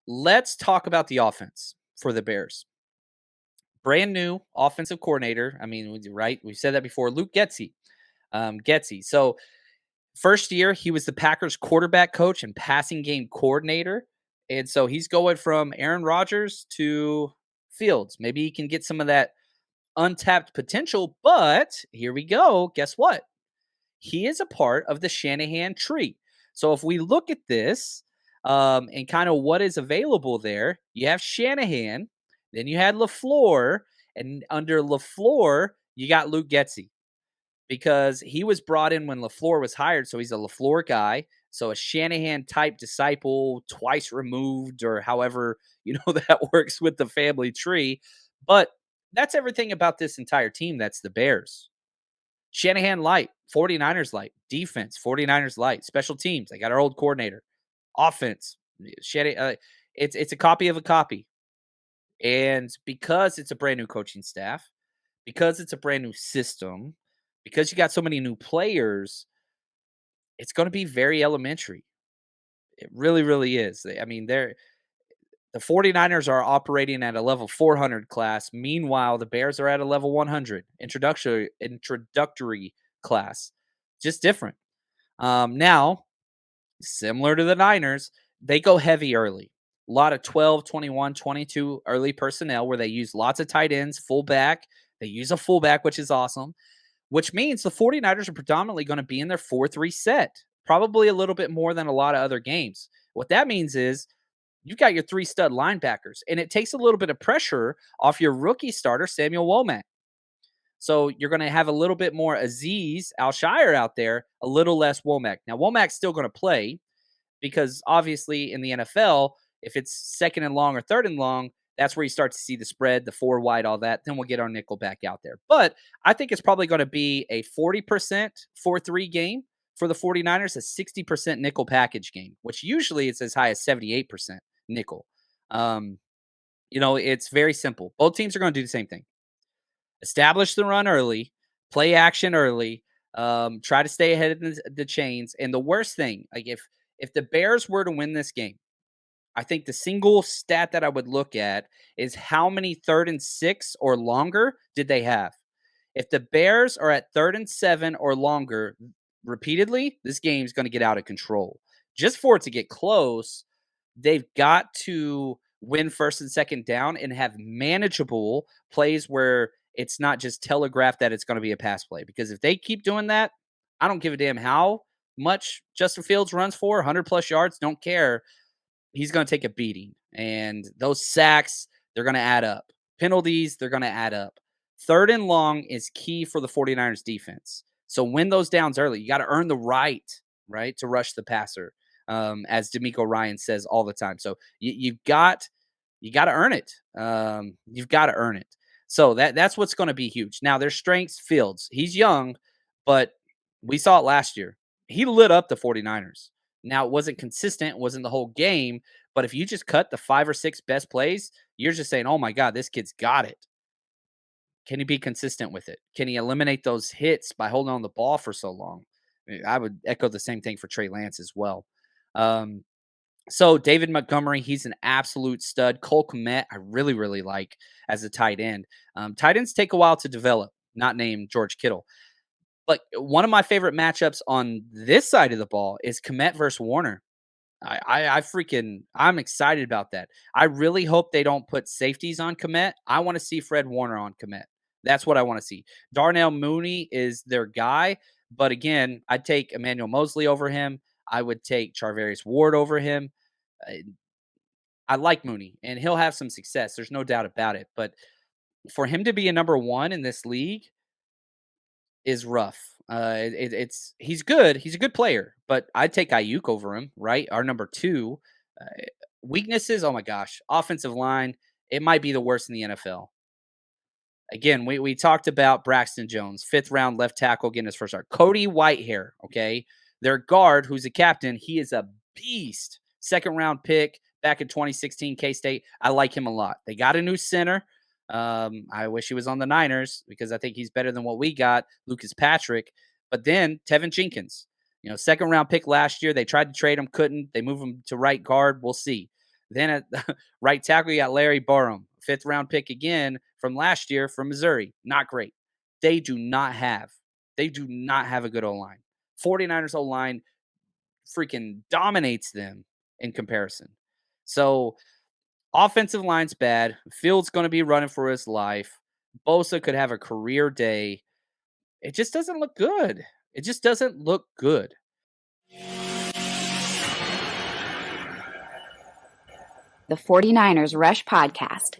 let's talk about the offense for the Bears. Brand new offensive coordinator. I mean, right? We said that before. Luke Getzey. Getzey. So first year, he was the Packers quarterback coach and passing game coordinator. And so he's going from Aaron Rodgers to Fields. Maybe he can get some of that untapped potential. But here we go. Guess what? He is a part of the Shanahan tree. So if we look at this and kind of what is available there, you have Shanahan, then you had LaFleur, and under LaFleur, you got Luke Getzey because he was brought in when LaFleur was hired. So he's a LaFleur guy. So a Shanahan type disciple, twice removed, or however, that works with the family tree. But that's everything about this entire team. That's the Bears. Shanahan light, 49ers light, defense, 49ers light, special teams. They got our old coordinator, offense. It's a copy of a copy. And because it's a brand new coaching staff, because it's a brand new system, because you got so many new players, it's going to be very elementary. It really, really is. I mean, the 49ers are operating at a level 400 class. Meanwhile, the Bears are at a level 100 introductory class. Just different. Now, similar to the Niners, they go heavy early. A lot of 12, 21, 22 early personnel where they use lots of tight ends, fullback. They use a fullback, which is awesome, which means the 49ers are predominantly going to be in their 4-3 set, probably a little bit more than a lot of other games. What that means is you've got your 3 stud linebackers, and it takes a little bit of pressure off your rookie starter, Samuel Womack. So you're going to have a little bit more Azeez Al-Shire out there, a little less Womack. Now, Womack's still going to play because obviously in the NFL, if it's second and long or third and long, that's where you start to see the spread, the 4 wide, all that. Then we'll get our nickel back out there. But I think it's probably going to be a 40% 4-3 game for the 49ers, a 60% nickel package game, which usually it's as high as 78% nickel. It's very simple. Both teams are going to do the same thing. Establish the run early, play action early, try to stay ahead of the chains. And the worst thing, like if the Bears were to win this game, I think the single stat that I would look at is how many 3rd and 6 or longer did they have? If the Bears are at 3rd and 7 or longer repeatedly, this game's going to get out of control. Just for it to get close, they've got to win 1st and 2nd down and have manageable plays where it's not just telegraphed that it's going to be a pass play. Because if they keep doing that, I don't give a damn how much Justin Fields runs for, 100+ yards, don't care. He's going to take a beating. And those sacks, they're going to add up. Penalties, they're going to add up. 3rd and long is key for the 49ers defense. So win those downs early. You got to earn the right, to rush the passer, as DeMeco Ryan says all the time. So you've got to earn it. You've got to earn it. So that's what's going to be huge. Now, their strengths, Fields. He's young, but we saw it last year. He lit up the 49ers. Now, it wasn't consistent, wasn't the whole game, but if you just cut the 5 or 6 best plays, you're just saying, oh my God, this kid's got it. Can he be consistent with it? Can he eliminate those hits by holding on the ball for so long? I would echo the same thing for Trey Lance as well. So David Montgomery, he's an absolute stud. Cole Kmet, I really, really like as a tight end. Tight ends take a while to develop, not named George Kittle. But one of my favorite matchups on this side of the ball is Kmet versus Warner. I'm excited about that. I really hope they don't put safeties on Kmet. I want to see Fred Warner on Kmet. That's what I want to see. Darnell Mooney is their guy. But again, I'd take Emmanuel Mosley over him. I would take Charvarius Ward over him. I like Mooney, and he'll have some success. There's no doubt about it. But for him to be a number 1 in this league is rough. He's good. He's a good player, but I'd take Ayuk over him, right? Our number 2. Weaknesses, oh my gosh. Offensive line, it might be the worst in the NFL. Again, we talked about Braxton Jones, 5th round left tackle, getting his first start. Cody Whitehair, okay? Their guard, who's a captain, he is a beast. 2nd round pick back in 2016, K-State. I like him a lot. They got a new center. I wish he was on the Niners because I think he's better than what we got, Lucas Patrick. But then Tevin Jenkins, 2nd round pick last year. They tried to trade him, couldn't. They move him to right guard. We'll see. Then at right tackle, you got Larry Borom, 5th-round pick again from last year from Missouri. Not great. They do not have a good O-line. 49ers O-line freaking dominates them in comparison. So offensive line's bad. Fields going to be running for his life. Bosa could have a career day. It just doesn't look good. It just doesn't look good. The 49ers Rush Podcast.